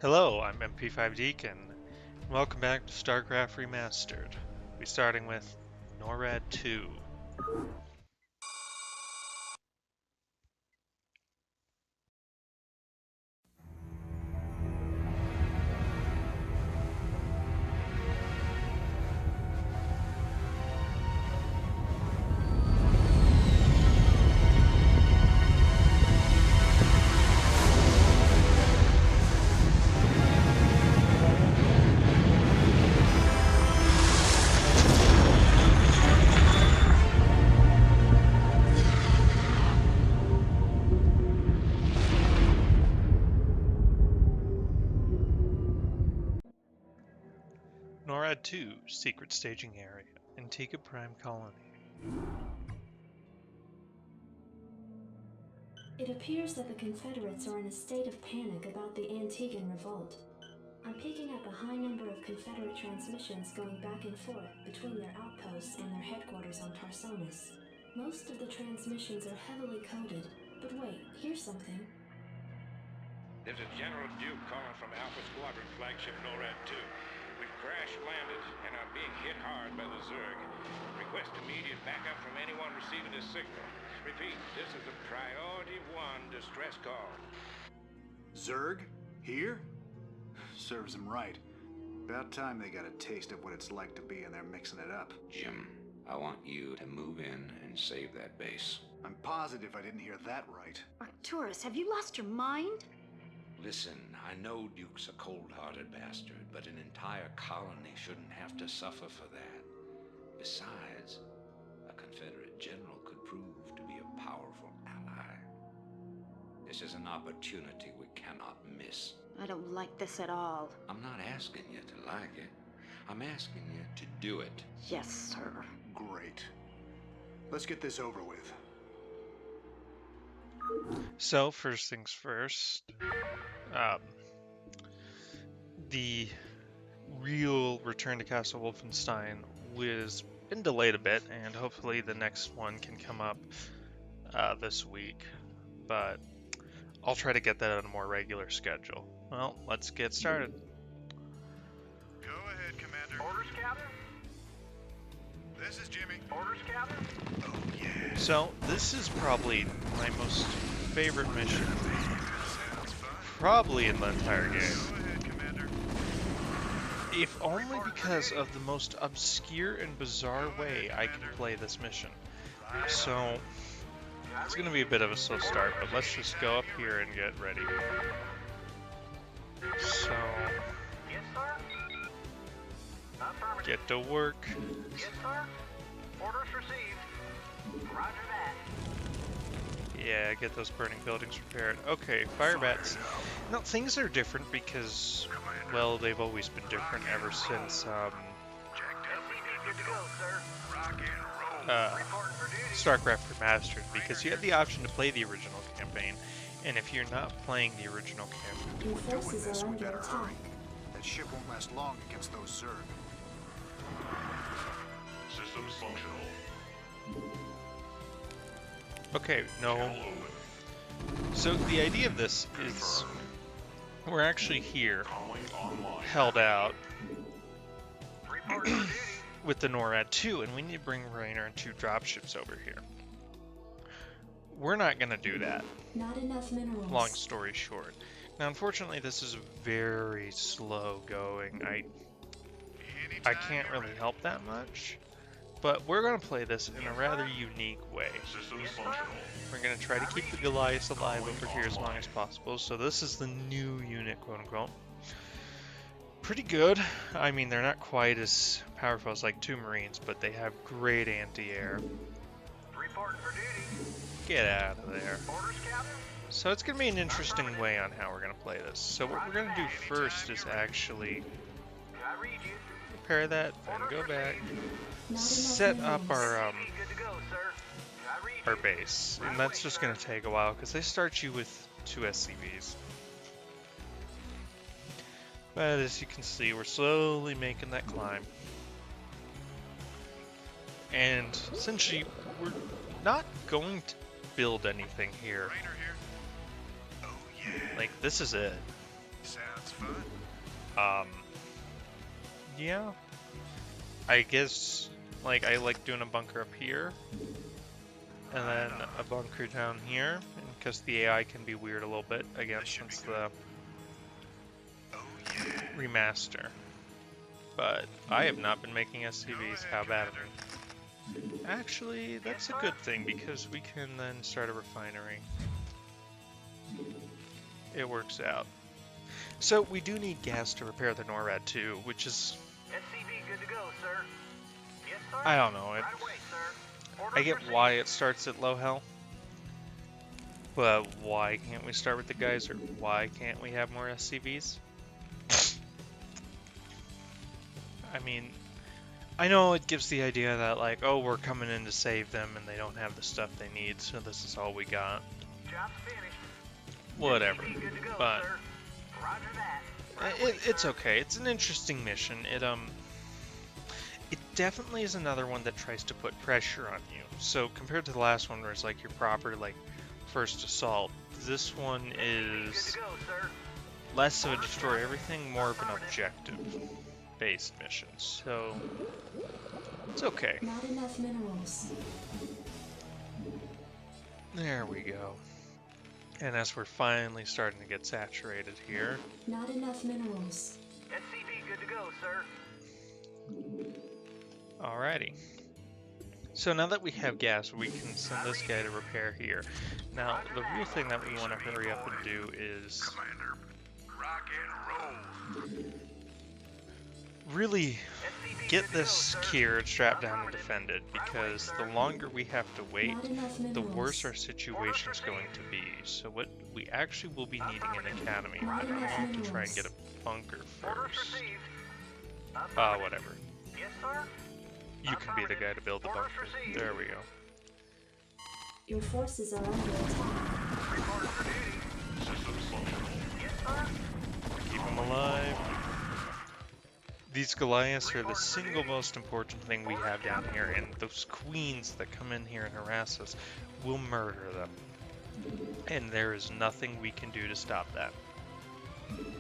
Hello, I'm MP5 Deacon. Welcome back to Starcraft Remastered. We'll be starting with Norad II. Norad II, Secret Staging Area, Antigua Prime Colony. It appears that the Confederates are in a state of panic about the Antiguan revolt. I'm picking up a high number of Confederate transmissions going back and forth between their outposts and their headquarters on Tarsonis. Most of the transmissions are heavily coded, but wait, here's something. This is General Duke calling from Alpha Squadron flagship Norad II. We've crash-landed and are being hit hard by the Zerg. Request immediate backup from anyone receiving this signal. Repeat, this is a Priority 1 distress call. Zerg? Here? Serves them right. About time they got a taste of what it's like to be in there mixing it up. Jim, I want you to move in and save that base. I'm positive I didn't hear that right. Arcturus, have you lost your mind? Listen, I know Duke's a cold-hearted bastard, but an entire colony shouldn't have to suffer for that. Besides, a Confederate general could prove to be a powerful ally. This is an opportunity we cannot miss. I don't like this at all. I'm not asking you to like it. I'm asking you to do it. Yes, sir. Great. Let's get this over with. So, first things first, the real Return to Castle Wolfenstein was been delayed a bit, and hopefully the next one can come up this week, but I'll try to get that on a more regular schedule. Well, let's get started. Go ahead, Commander. Orders, Captain? This is Jimmy. Orders, Captain? Oh, yeah. So, this is probably my most favorite mission, Sounds fun. probably in the entire game. Go ahead, Commander. If only because of the most obscure and bizarre way I can play this mission. So, it's going to be a bit of a slow start, but let's just go up here and get ready. So, Yes, sir? Affirmative. get to work. Yes, sir? Orders received. Roger that. Yeah, get those burning buildings repaired. Okay, fire bats. Now, things are different because, well, they've always been different ever since, SCV good to go, sir. Rock and roll. Reporting for duty. Starcraft Remastered, because you had the option to play the original campaign, and if you're not playing the original campaign, Your forces this, are we under better attack. hurry. That ship won't last long against those Zerg. Systems functional. okay, no. Channel open. So the idea of this is we're actually here, Calling online. held out Reporting for duty. with the Norad II, and we need to bring Rainer and 2 dropships over here. We're not going to do that, Not enough minerals. long story short. Now, unfortunately, this is very slow going. I Anytime can't you're really ready. help that much, but we're going to play this in a rather unique way. Systems functional. We're going to try to keep the Goliaths alive over here as long as possible. So this is the new unit, quote unquote. Pretty good. I mean, they're not quite as powerful as like 2 Marines, but they have great anti-air. Reporting for duty. Get out of there. Orders, Captain? So it's going to be an interesting way on how we're going to play this. So what we're going to do first is actually I read you. repair that, then go back, Not enough set up minerals. our SCV good to go, sir. I read you. our base, and that's just going to take a while because they start you with 2 SCVs. But as you can see, we're slowly making that climb. And essentially, we're not going to build anything here. Rainer here. Oh, yeah. Like, this is it. Sounds fun. Um, yeah. I guess, like, I like doing a bunker up here, and then a bunker down here, because the AI can be weird a little bit, again, since the remaster. But I have not been making SCVs, how bad of me. Actually, that's a good thing, because we can then start a refinery. It works out. So, we do need gas to repair the Norad II, which is... SCV good to go, sir. Yes, sir. I don't know. Right away, sir. I get why it starts at low hell. But why can't we start with the guys, or why can't we have more SCVs? I mean, I know it gives the idea that, like, oh, we're coming in to save them and they don't have the stuff they need, so this is all we got. Job's finished. Whatever. SCV good to go, But sir. Roger that. Right away, it's sir. okay. It's an interesting mission. It definitely is another one that tries to put pressure on you. So compared to the last one where it's like your proper, like, first assault, this one Good is to go, sir. less of a destroy everything, more of an objective-based mission. So it's okay. Not enough minerals. There we go. And as we're finally starting to get saturated here. Not enough minerals. SCV good to go, sir. Alrighty. So now that we have gas, we can send this guy to repair here. Now, the real thing that we want to hurry up and do is Commander, rock and roll. really get this cured, strapped down, and defended, because the longer we have to wait, Not enough minerals. the worse our situation's going to be. So what we actually will be needing an academy. Not I'm enough going to try and minerals. get a bunker Orders first. received. Whatever. Yes, sir. You can be the guy to build the bunker. There we go. Your forces are under attack. Reporting for duty. Systems functional. Yes, sir. Keep them alive. These Goliaths are the single most important thing we have down here, and those queens that come in here and harass us will murder them. And there is nothing we can do to stop that.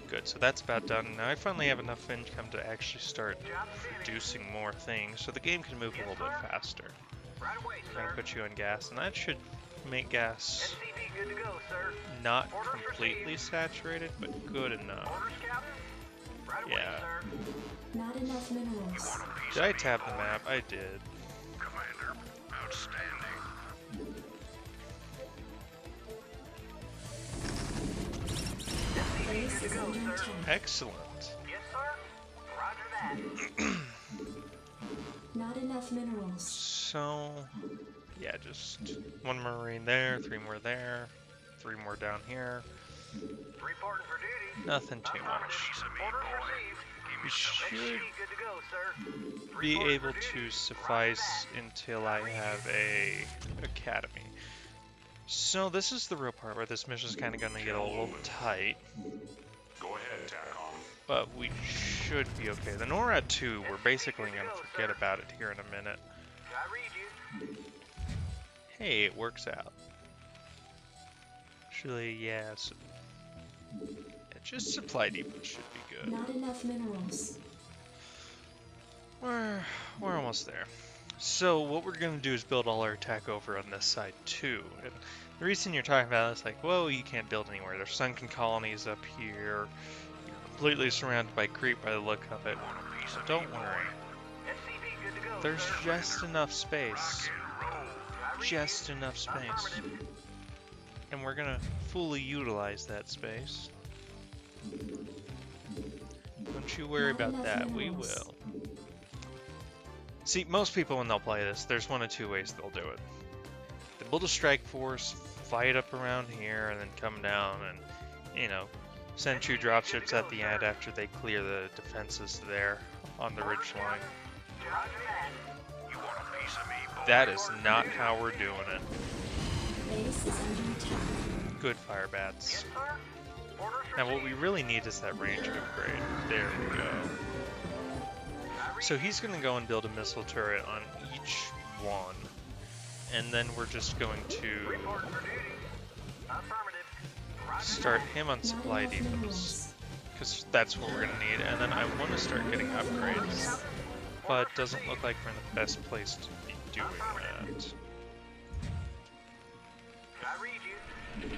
Good, so that's about done. Now I finally have enough income to actually start producing more things, so the game can move a little bit faster. Right away, I'm going to sir. put you on gas, and that should make gas SCV good to go, sir. not completely saturated, but good enough. Orders, Captain. Right away, Yeah. sir. Not enough minerals. Did I tab the map? I did. Commander, outstanding. Base is under attack. Excellent. Yes, sir. Roger that. Not enough minerals. So, yeah, just one Marine there, 3 more there, 3 more down here. Reporting for duty. Nothing too much. Orders received. We should SCV good to go, sir. be Reporting able for to duty. suffice until I have a academy. So this is the real part where this mission is kind of going to get a little tight, Go ahead, TACOM. but we should be okay. The Norad II, we're basically going to forget about it here in a minute. I read you. Hey, it works out. Actually, yes. Just supply depot should be good. Not enough minerals. We're almost there. So what we're going to do is build all our attack over on this side too. And the reason you're talking about it is like, whoa, you can't build anywhere. There's sunken colonies up here. You're completely surrounded by creep by the look of it. So don't worry. SCV good to go, There's sir. just enough space. I read Just you. enough space. Affirmative. And we're going to fully utilize that space. Don't you worry about that, we will. See, most people when they'll play this, there's one of two ways they'll do it. They build a strike force, fight up around here, and then come down and, you know, send 2 dropships at the end after they clear the defenses there on the ridge line. Roger that. You want a piece of me, boy? That is not how we're doing it. Base is under attack. Good fire bats. Yes, sir. Orders Now what we received. really need is that range upgrade. There we go. So he's going to go and build a missile turret on each one. And then we're just going to Reporting for duty. Affirmative. Roger start that. him on Not supply enough depots. minerals. because that's what we're gonna need. And then I want to start getting upgrades, but doesn't look like we're in the best place to be doing that. I read you.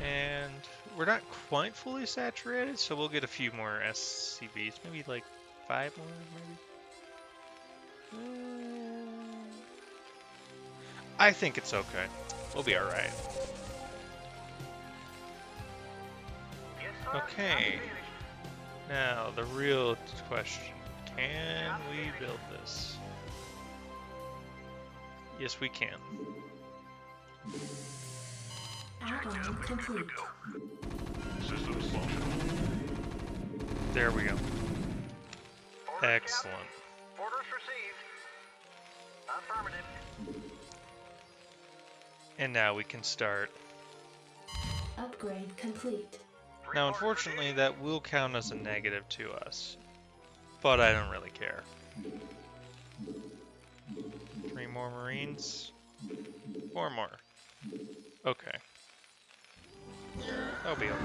And we're not quite fully saturated, so we'll get a few more SCVs, maybe like 5 more, maybe. I think it's okay. We'll be all right. Yes, sir. Okay. Now the real question: can we build this? Yes, we can. Add-on complete. Systems functional. There we go. Orders, Excellent. Captain. Orders received. Affirmative. And now we can start. Upgrade complete. Now, unfortunately, that will count as a negative to us, but I don't really care. 3 more Marines. 4 more. Okay. That'll be okay.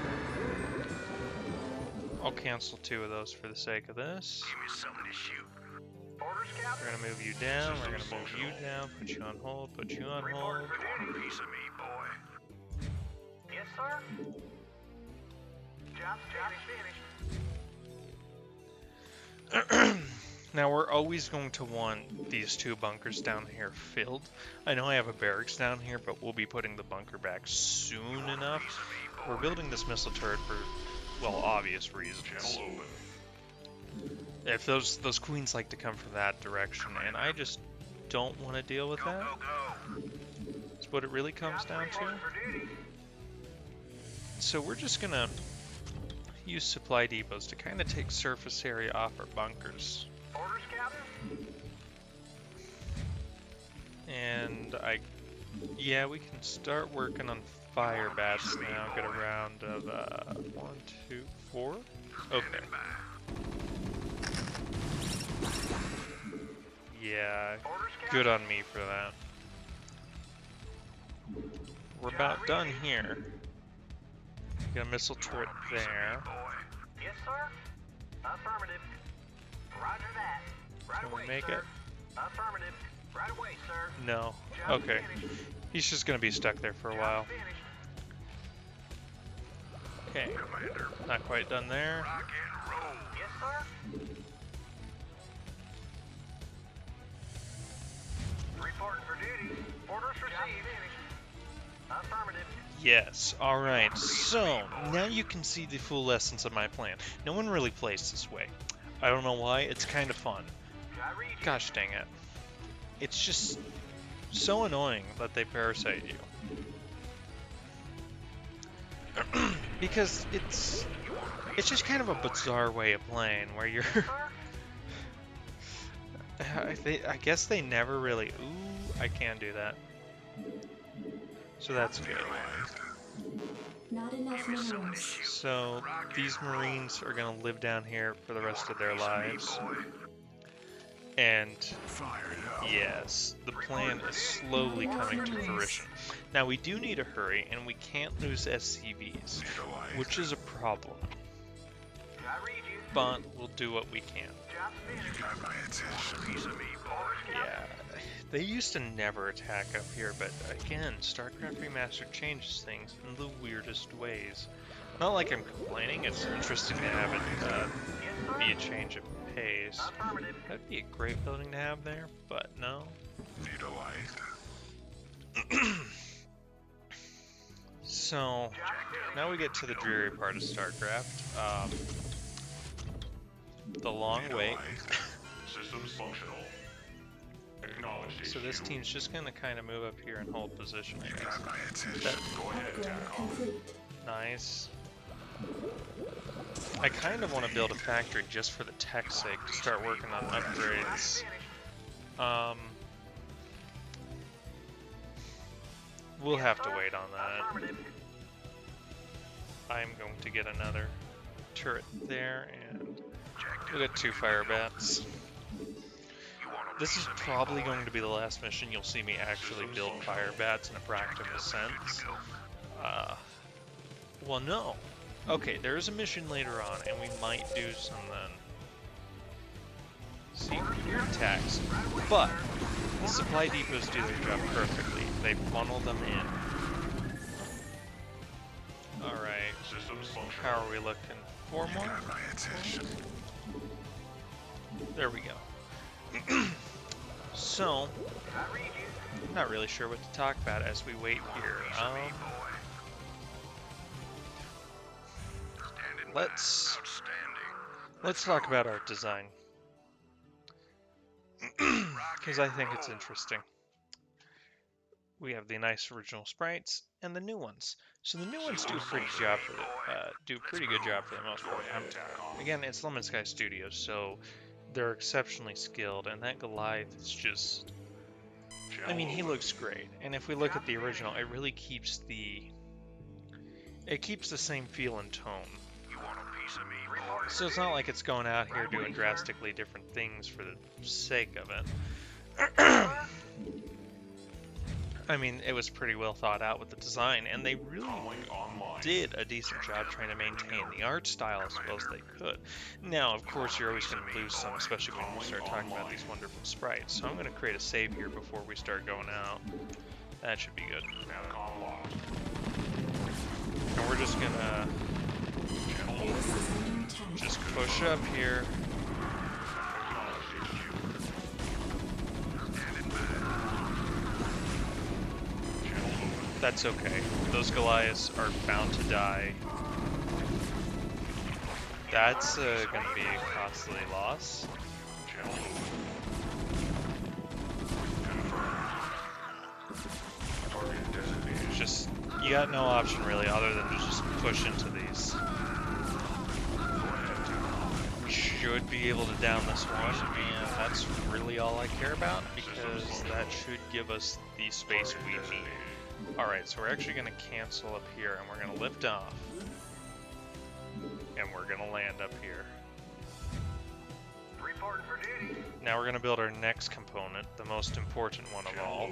I'll cancel 2 of those for the sake of this. Give me something to shoot. Orders, Captain. We're gonna move you down, we're gonna move you down, put you on hold, put you on hold. You want a piece of me, boy? Yes, sir. Job finished. Now we're always going to want these 2 bunkers down here filled. I know I have a barracks down here, but we'll be putting the bunker back soon enough. We're building this missile turret for, well, obvious reasons. Channel open. If those queens like to come from that direction, and I just don't want to deal with that. Go, go. That's what it really comes down to. For duty. So we're just gonna use supply depots to kind of take surface area off our bunkers. Orders, Captain. And yeah, we can start working on fire bats now. Get a round of 1, 2, 4. Okay. Yeah, Orders, Captain. good on me for that. We're about done here. Got a missile turret there. Yes, sir. Affirmative. Roger that. Right Can we away, make sir. it? Affirmative. Right away, sir. No. Job Okay. finished. He's just gonna be stuck there for a Job while. finished. Okay. Not quite done there. Rock and roll. Yes, sir. Reporting for duty. Orders received. Affirmative. Yes. Alright. So, now you can see the full essence of my plan. No one really plays this way. I don't know why. It's kind of fun. I read you. Gosh dang it. It's just so annoying that they parasite you. Because it's just kind of a bizarre way of playing where you're I guess they never really ooh, I can do that. So that's good. Not enough minerals. So these Marines are gonna live down here for the rest of their lives. And yes, the plan is slowly coming to fruition. Now we do need to hurry, and we can't lose SCVs, which is a problem. I read you. But we'll do what we can. Job finished. Piece of me, boy. Yeah, they used to never attack up here, but again, Starcraft Remastered changes things in the weirdest ways. Not like I'm complaining, it's interesting to have it be a change of pace. Affirmative. That'd be a great building to have there, but no. So, now we get to the dreary part of Starcraft. The long wait. Systems functional. Acknowledged. So this team's just gonna kind of move up here and hold position, I guess. Go ahead, Upgrade TACOM. complete. Nice. I kind of want to build a factory just for the tech sake to start working on upgrades. We'll have to wait on that. Affirmative. I'm going to get another turret there, and we'll get 2 fire bats. This is probably going to be the last mission you'll see me actually build fire bats in a practical sense. Well, no. Okay, there is a mission later on, and we might do some secret attacks. But the supply depots do their job perfectly. They funnel them in. Alright, Systems functional. how are we looking? 4 more? Got my attention. There we go. So, not really sure what to talk about as we wait here. Let's talk about art design, because I think it's interesting. We have the nice original sprites and the new ones. So the new ones do a pretty good job for the most part. Again, it's Lemon Sky Studios, so they're exceptionally skilled, and that Goliath is just, I mean, he looks great. And if we look at the original, it really keeps the same feel and tone. So it's not like it's going out here doing drastically different things for the sake of it. I mean, it was pretty well thought out with the design, and they really did a decent job trying to maintain the art style as well as they could. Now, of course, you're always going to lose some, especially when you start talking about these wonderful sprites. So I'm going to create a save here before we start going out. That should be good. And we're just going to just push up here. That's okay. Those Goliaths are bound to die. That's going to be a costly loss. Just, you got no option really other than to just push into these. We should be able to down this one, and that's really all I care about, because that should give us the space we need. Alright, so we're actually going to cancel up here, and we're going to lift off. And we're going to land up here. Reporting for duty. Now we're going to build our next component, the most important one of all.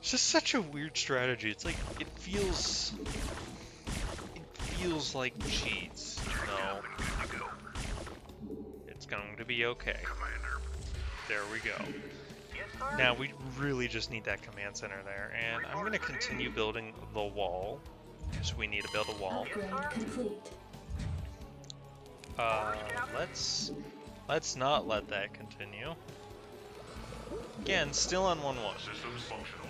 It's just such a weird strategy. It's like, it feels like cheats, you know? It's going to be okay. There we go. Now we really just need that command center there, and I'm going to continue building the wall, because we need to build a wall. Upgrade complete. Let's not let that continue. Again, still on 1-1. Systems functional.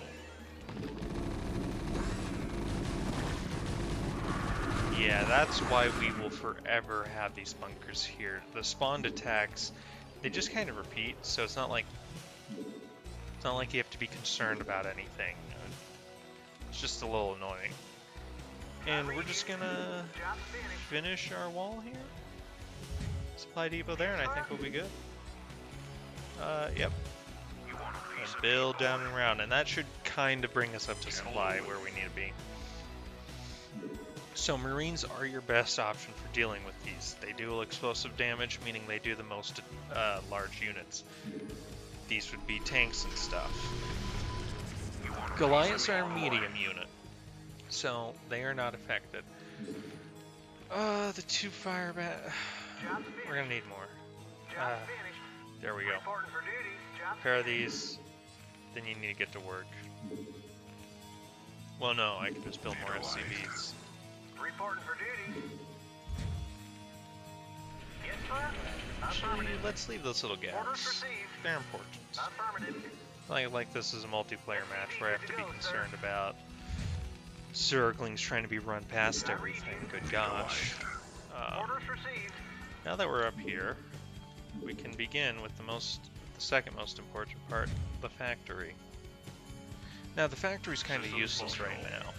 Yeah, that's why we will forever have these bunkers here. The spawned attacks, they just kind of repeat, so it's not like you have to be concerned about anything. It's just a little annoying. And we're just gonna finish our wall here. Supply depot there, and I think we'll be good. Yep. And build down and around, and that should kind of bring us up to supply where we need to be. So Marines are your best option for dealing with these. They do explosive damage, meaning they do the most large units. These would be tanks and stuff. Goliaths are a medium unit, so they are not affected. The 2 fire bat. We're gonna need more. There we go. Pair of these, then you need to get to work. Well, no, I can just build more SCVs. Reporting for duty. Yes, sir. Actually, let's leave those little Orders gaps. received. They're important. Affirmative. Like this is a multiplayer match where I have to be concerned about Zerglings trying to be run past everything. Good gosh. Orders received. Now that we're up here, we can begin with the second most important part, the factory. Now the factory's kind of useless right now.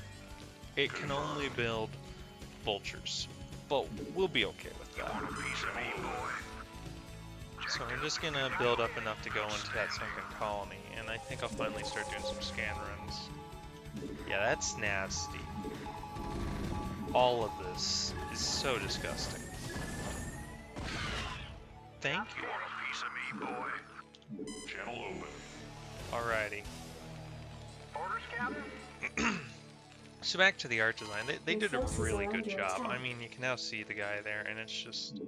It can only build vultures, but we'll be okay with that. So we're just gonna build up enough to go into that sunken colony, and I think I'll finally start doing some scan runs. Yeah, that's nasty. All of this is so disgusting. Thank you. Want a piece of me, boy? Channel open. Alrighty. Orders, Captain. So back to the art design, they Your did a forces really are good under job. attack. I mean, you can now see the guy there, and it's just,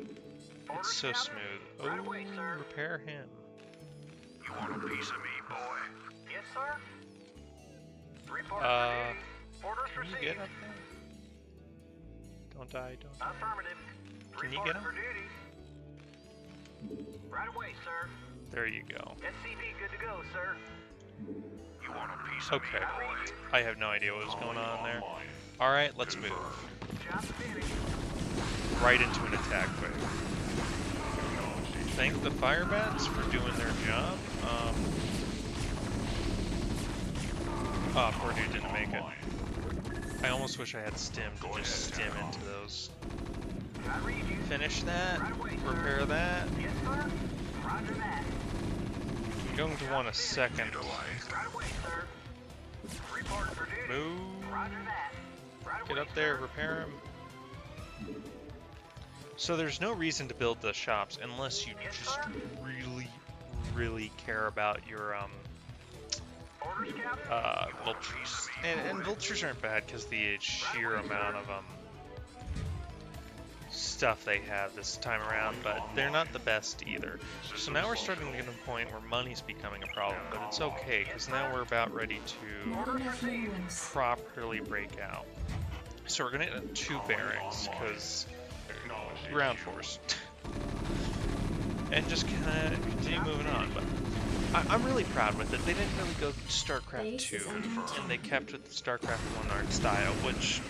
it's so smooth. Right Oh, away, sir. repair him. You want a piece of me, boy? Yes, sir. Reporting for duty. Orders Can you received. get up there? Don't die, don't die. Affirmative. Can you Reporting get him? for duty. Right away, sir. There you go. SCV good to go, sir. You want a piece of Okay. me, boy? I have no idea what was going on there. Online. Alright, let's move. Job finished. Right into an attack phase. Thank the fire bats for doing their job. Oh, poor dude didn't make it. I almost wish I had stim to just stim into those. I read you. Finish that. Repair that. Yes, sir. Roger that. I'm going to want a second. Right away, sir. Reporting for duty. Move. Roger that. Right Get away, up there, sir. repair him. So there's no reason to build the shops unless you just really, really care about your Orders, Captain. vultures. And vultures aren't bad because the sheer amount of stuff they have this time around, but they're not the best either. So now we're starting to get to the point where money's becoming a problem, but it's okay because now we're about ready to Not enough minerals. properly break out. So we're gonna get 2 barracks because ground force, and just kind of continue moving on. But I'm really proud with it. They didn't really go Starcraft 2, and they kept with the Starcraft 1 art style, which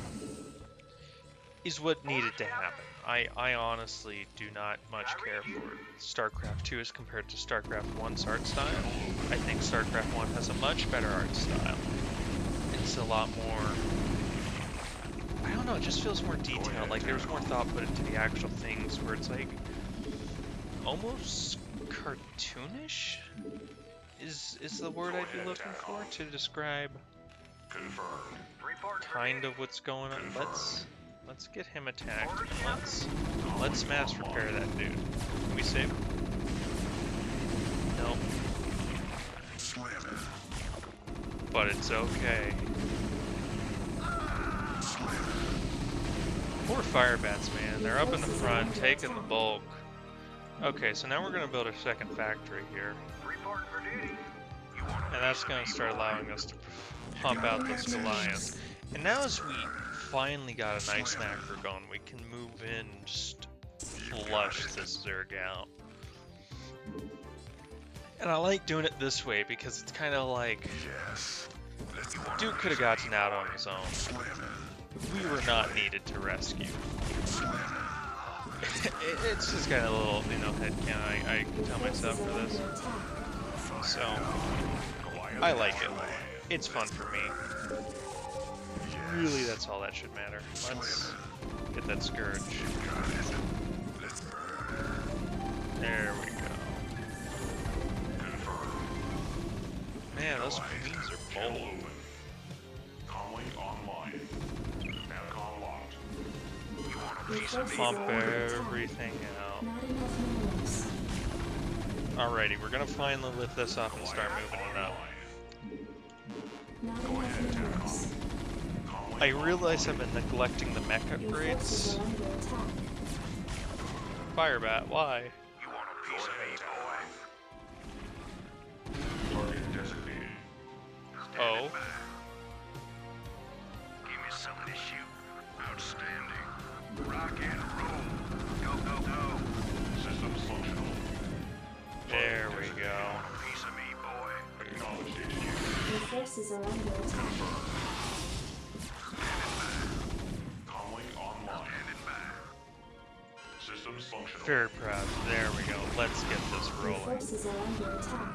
is what needed to happen. I honestly do not much care for Starcraft 2 as compared to Starcraft 1's art style. I think Starcraft 1 has a much better art style. It's a lot more, I don't know, it just feels more detailed, like there's more thought put into the actual things, where it's like, almost cartoonish? Is the word I'd be looking for to describe Confirmed. Reporting for kind duty. of what's going on. Let's get him attacked. Let's mass repair that dude. Can we save him? Nope. Slamming. But it's okay. Poor fire bats, man. They're up in the front, taking the bulk. Okay, so now we're gonna build a second factory here. Reporting for duty. And that's gonna start allowing us to pump out those Goliaths. And now as we finally got a nice macro going, we can move in and just flush this Zerg out. And I like doing it this way because it's kind of like, Yes. dude could have gotten out on his own. We were not needed to rescue. It's just kind of a little, you know, headcanon I can tell myself for this. So, I like it. It's fun for me. Really, that's all that should matter. Let's get that Scourge. There we go. Man, those queens are bold. Comlink online. Navcom locked. Your forces Pump are under attack. everything out. Not enough minerals. Alrighty, we're gonna finally lift this up and start moving it up. Not enough minerals. I realize I've been neglecting the mech Your forces upgrades. are under attack. Firebat, why? You want a piece of me, boy? Target designated. Oh, Give me some of this shoot. Outstanding. Rock and roll. Go, go, go. Systems functional. there we go. A piece of me, boy. Acknowledged HQ. Your forces are under attack. Comlink online. Standing by. Systems functional. Very proud. There we go. Let's get this Your rolling. forces are under attack.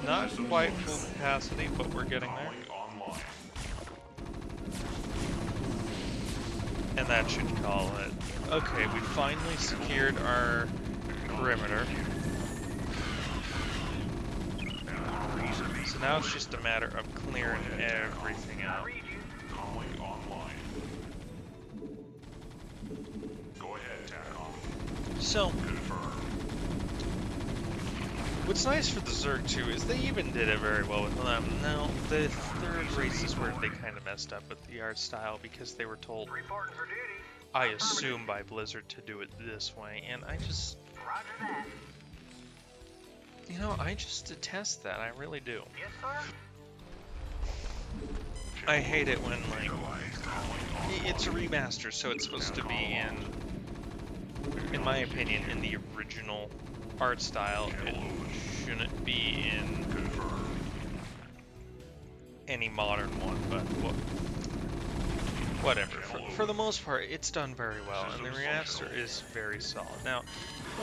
Not enough quite minerals. full capacity, but we're getting there. Comlink online. And that should call it. Okay, we finally secured our perimeter. So now it's just a matter of clearing everything out. Comlink online. Go ahead, TACOM. So, Confirmed. What's nice for the Zerg too is they even did it very well with them. Now, the third race is where they kind of messed up with the art style because they were told, Reporting for duty. I assume by Blizzard, to do it this way, and I just, Roger that. you know, I just detest that. I really do. Yes, sir. I hate it when, like, it's a remaster, so it's supposed to be in my opinion, in the original art style. It shouldn't be in any modern one, but whatever. For the most part, it's done very well, and the remaster is very solid. Now,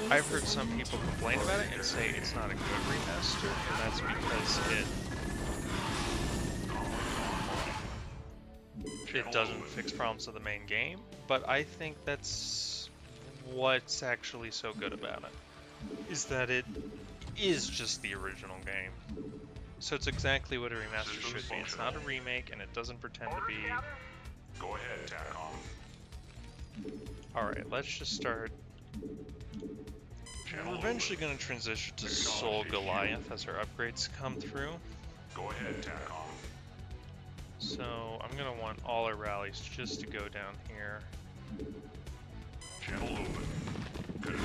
I've heard some people complain about it and say it's not a good remaster, and that's because it doesn't fix problems of the main game, but I think that's what's actually so good about it, is that it is just the original game. So it's exactly what a remaster should be. It's not a remake, and it doesn't pretend to be... Go ahead, TACOM. Alright, let's just start. We're eventually going to transition to Soul Goliath as our upgrades come through. Go ahead, TACOM. So I'm going to want all our rallies just to go down here. Channel open.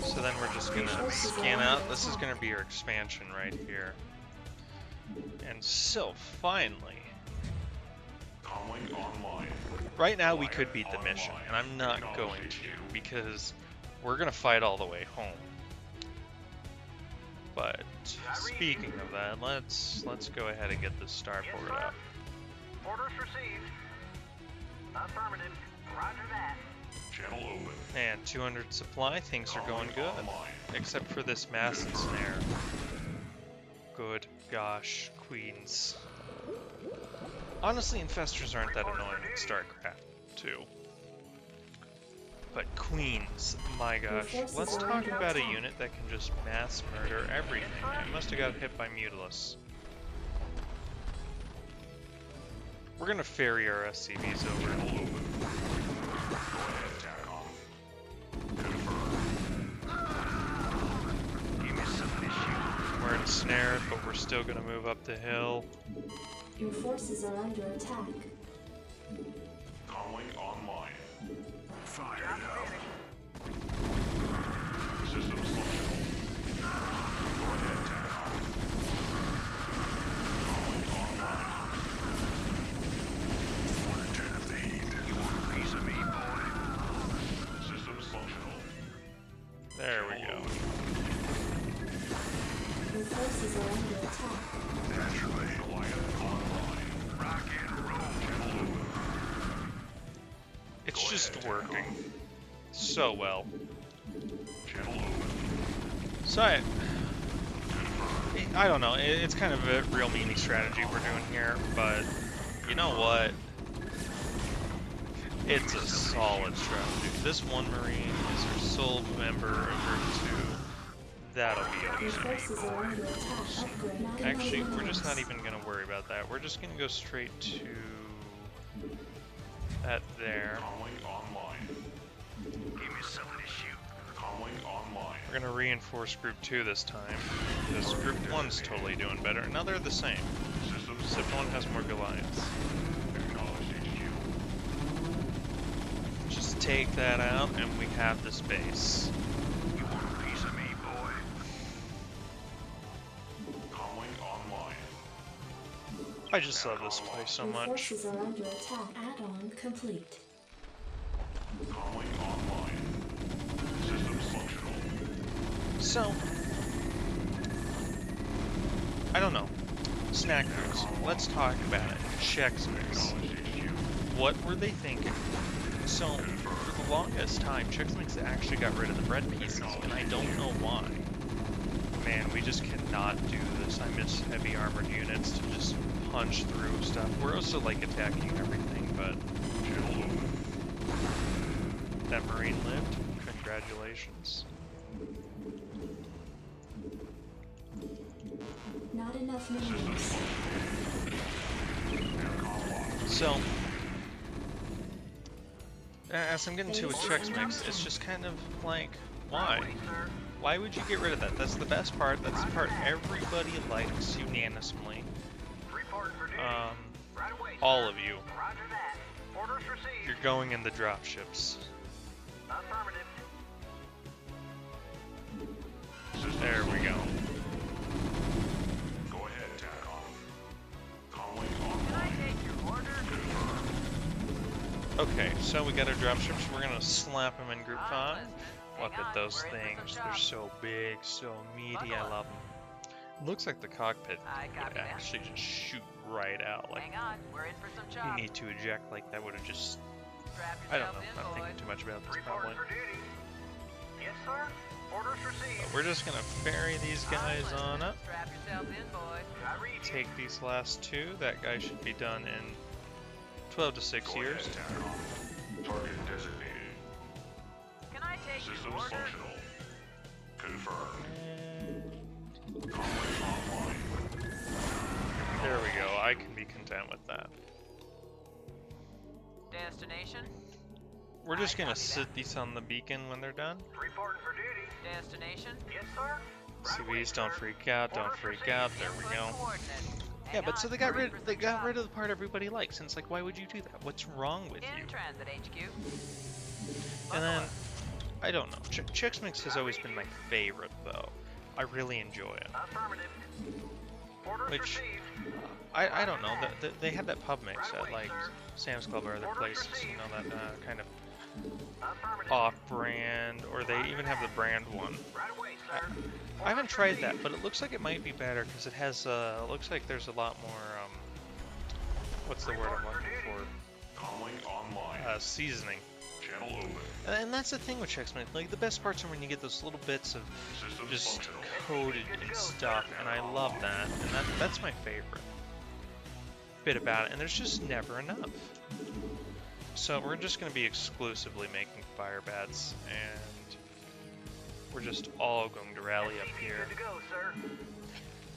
So then we're just going to scan out. This is going to be our expansion right here. And so finally, Comlink online. right now we could beat the mission, and I'm not going to because we're going to fight all the way home. But speaking of that, let's go ahead and get this starport up. Orders received. Affirmative. Roger that. Channel open. And 200 supply, things are going good. Except for this mass snare. Good gosh, queens. Honestly, infestors aren't that annoying in Starcraft 2. But queens, my gosh. Let's talk about a unit that can just mass murder everything. I must have got hit by Mutulus. We're gonna ferry our SCVs over. We're ensnared, but we're still gonna move up the hill. Your forces are under attack. Comlink online. Fire now. Systems functional. Go ahead, TACOM. Comlink online. Want to turn up the heat? You want a piece of me, boy? Systems functional. There we go. Your forces are under attack. Naturally. Goliath online. Rock and roll. Channel open. It's just working so well. Channel open. So I don't know, it's kind of a real meanie strategy we're doing here, but you know what? It's a solid strategy. This one Marine is our sole member of Group 2. That'll be Your okay. forces are under attack. Upgrade. Not Actually, enough we're just not minerals. even going to worry about that. We're just going to go straight to that there. Comlink online. Give me something to shoot. Comlink online. We're going to reinforce Group 2 this time, because Group 1's totally doing better. Now they're the same, Systems except one has more Goliaths. acknowledged HQ. Just take that out, and we have this base. You want a piece of me, boy? Comlink online. I just love this place so Your much. forces are under attack. Add-on complete. Comlink online. Systems functional. So, I don't know. Snack foods. Let's talk about it. Chex Mix. What were they thinking? So, for the longest time, Chex Mix actually got rid of the bread pieces, and I don't know why. Man, we just cannot do this. I miss heavy armored units to just punch through stuff. We're also like attacking everything, but that Marine lived. Congratulations. Not enough minerals. So, as I'm getting to with Chex Mix, it's just kind of like, why? Why would you get rid of that? That's the best part. That's the part everybody likes unanimously. Reporting for duty. Right away, All sir. of you. Roger that. Orders received. You're going in the dropships. Affirmative. There we go. Go ahead, TACOM. Calling Can I online. take your order? Okay, so we got our dropships. We're gonna slap them in group 5. Look at those things. They're so big, so meaty. I love them. Looks like the cockpit would actually just shoot right out. Like, Hang on, we're in for some you chops. need to eject, like that would have just. Strap I don't yourselves know. in, I'm thinking boys. too much about this probably. Reporting for duty. Yes, sir. Orders received. But we're just gonna ferry these guys on up. Strap yourselves in, boys. I read you. Take these last 2. That guy should be done in 12 to 6 Go years. ahead, TACOM. Target designated. Can I take your Systems order? functional. Confirmed. Calling online. There we go. I can be content with that. Destination? We're just gonna Copy that. sit these on the beacon when they're done. Reporting for duty. Destination? Yes, sir. Right away, CVs, don't sir. freak out, don't Orders freak received. out. There we Input go. coordinates. Yeah, Hang but so on, they got we're in rid for they some got chops. rid of the part everybody likes. And it's like, why would you do that? What's wrong with you? In transit, HQ. And then I don't know. Chex Mix has always been my favorite though. I really enjoy it. Affirmative. Orders Which received. I don't know. They had that pub mix at like Sam's Club or other places. You know that kind of Affirmative. off-brand, or they even have the brand one. Right away, sir. I haven't tried that, but it looks like it might be better because it has. Looks like there's a lot more. What's the word I'm looking for? Calling online. Seasoning. Channel open. And that's the thing with Chex Mix. Like the best parts are when you get those little bits of Systems just functional. coated in stuff, and I love that. And that's my favorite bit about it. And there's just never enough. So we're just going to be exclusively making fire bats, and we're just all going to rally up here. Good to go, sir.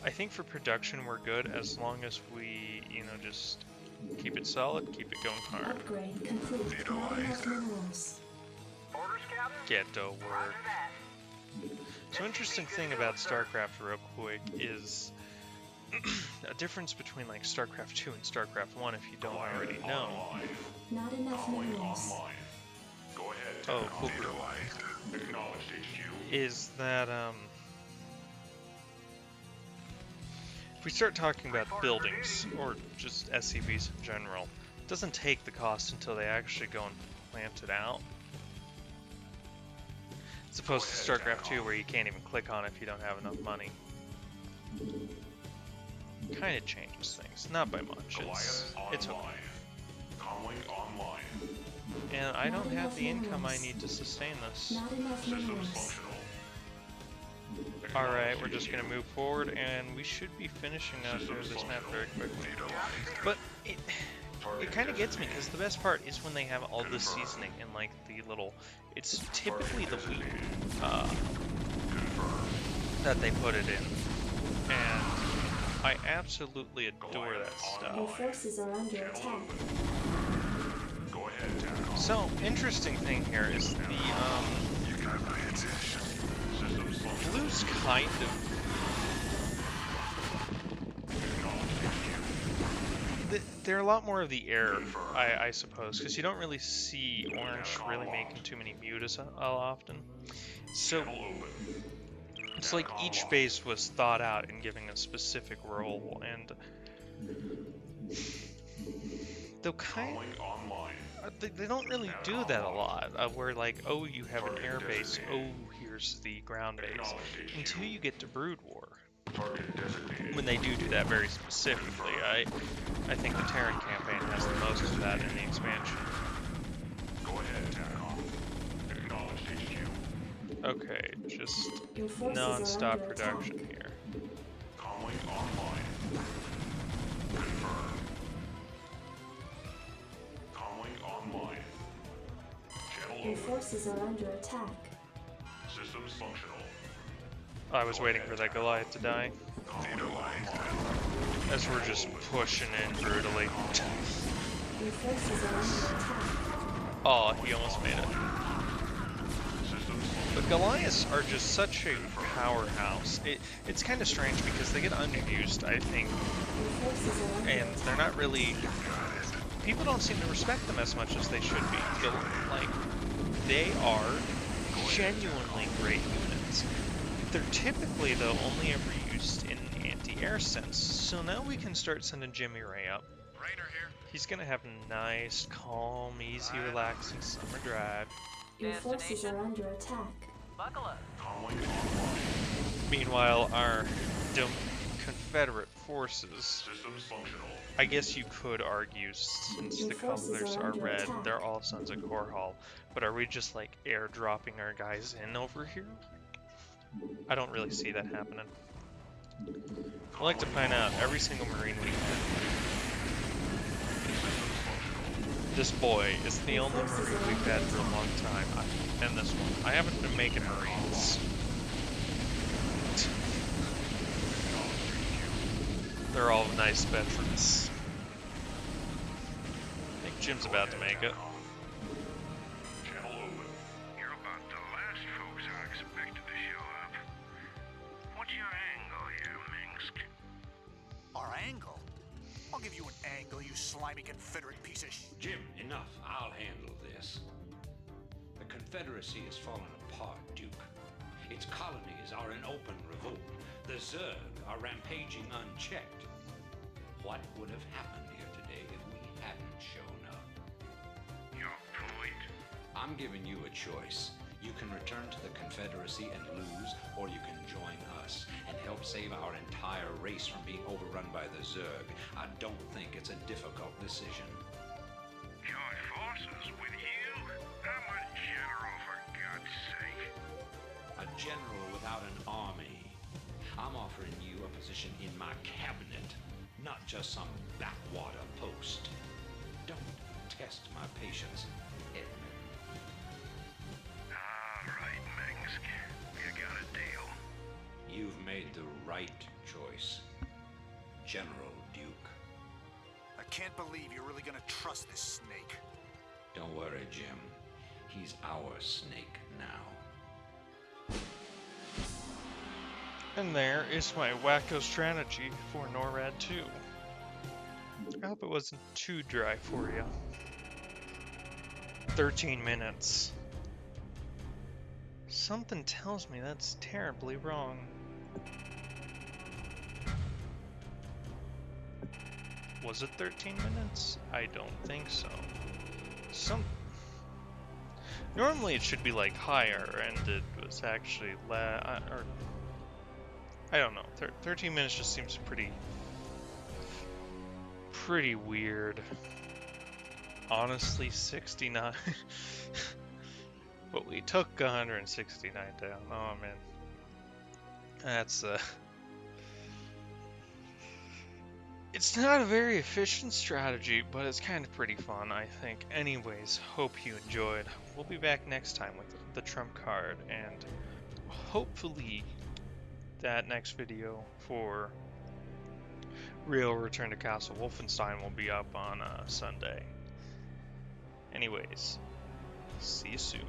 I think for production we're good as long as we, just keep it solid, keep it going hard. Upgrade complete. Not enough minerals. Orders, Captain. Ghetto work. Roger that. So interesting thing about Starcraft real quick is a difference between like Starcraft 2 and Starcraft 1 if you don't already know. Online. Not enough Calling minerals. online. Go ahead, Oh, TACOM. cool. Acknowledged, HQ. Is that if we start talking about buildings or just SCVs in general, it doesn't take the cost until they actually go and plant it out. As opposed to StarCraft 2 where you can't even click on it if you don't have enough money. Kind of changes things, not by much. Goliath It's online. okay. Calling online. And I don't Not have enough the income I minerals. need to sustain this. Not enough Systems minerals. functional. Alright, we're just gonna move forward and we should be finishing up this map very quickly. But it kind of gets me because the best part is when they have all the seasoning and like the little, it's typically the wheat that they put it in. And I absolutely adore that stuff. Your forces are under attack. Go ahead, TACOM. So, interesting thing here is the, You got my attention. Systems functional. blues kind of, they're a lot more of the air, I suppose, because you don't really see orange really making too many mutas often. So, Channel open. it's like each base was thought out in giving a specific role, and they'll kind Calling online. they don't really do that a lot, where like, oh, you have an air base, oh, here's the ground base, until you get to Brood War. Target designated. When they do that very specifically, I think the Terran campaign has the most of that in the expansion. Go ahead, TACOM. Acknowledged, HQ. Okay, just Your forces are non-stop under production attack. here. Calling online. Confirmed. Calling online. Channel Your open. forces are under attack. Systems functional. I was waiting for that Goliath to die, as we're just pushing in brutally. Your forces are under attack. Oh, he almost made it. Systems But Goliaths are just such a powerhouse. It's kind of strange because they get underused, I think, and they're not really. People don't seem to respect them as much as they should be. Like, they are genuinely great units. They're typically, though, only ever used in the anti-air sense. So now we can start sending Jimmy Ray up. Rainer here. He's gonna have a nice, calm, easy, relaxing summer drive. Your forces Destination? are under attack. Buckle up. Calling online. Meanwhile, our Confederate forces, Systems functional. I guess you could argue, since the colors are red, they're all sons of Korhal. But are we just like airdropping our guys in over here? I don't really see that happening. I like to point out every single Marine we have. This boy is the only Marine we've had for a long time, and this one. I haven't been making Marines. They're all nice veterans. I think Jim's about to make it. Channel open. You're about the last folks I expected to show up. What's your angle here, Minsk? Our angle? I'll give you an angle, you slimy Confederate piece of Jim, enough. I'll handle this. The Confederacy has fallen apart, Duke. Its colonies are in open revolt. The Zerg are rampaging unchecked. What would have happened here today if we hadn't shown up? Your point? I'm giving you a choice. You can return to the Confederacy and lose, or you can join us and help save our entire race from being overrun by the Zerg. I don't think it's a difficult decision. Join forces with you? I'm a general, for God's sake. A general without an army. I'm offering you a position in my cabinet, not just some backwater post. Don't test my patience, Edmund. All right, Minsk. You got a deal. You've made the right choice, General Duke. I can't believe you're really gonna trust this snake. Don't worry, Jim. He's our snake now. And there is my wacko strategy for Norad II. I hope it wasn't too dry for you. 13 minutes. Something tells me that's terribly wrong. Was it 13 minutes? I don't think so. Normally it should be like higher, and it was actually or I don't know. 13 minutes just seems pretty weird. Honestly, 69. But we took 169 down. Oh man, that's it's not a very efficient strategy, but it's kind of pretty fun, I think. Anyways, hope you enjoyed. We'll be back next time with the trump card, and hopefully that next video for real Return to Castle Wolfenstein will be up on Sunday. Anyways, see you soon.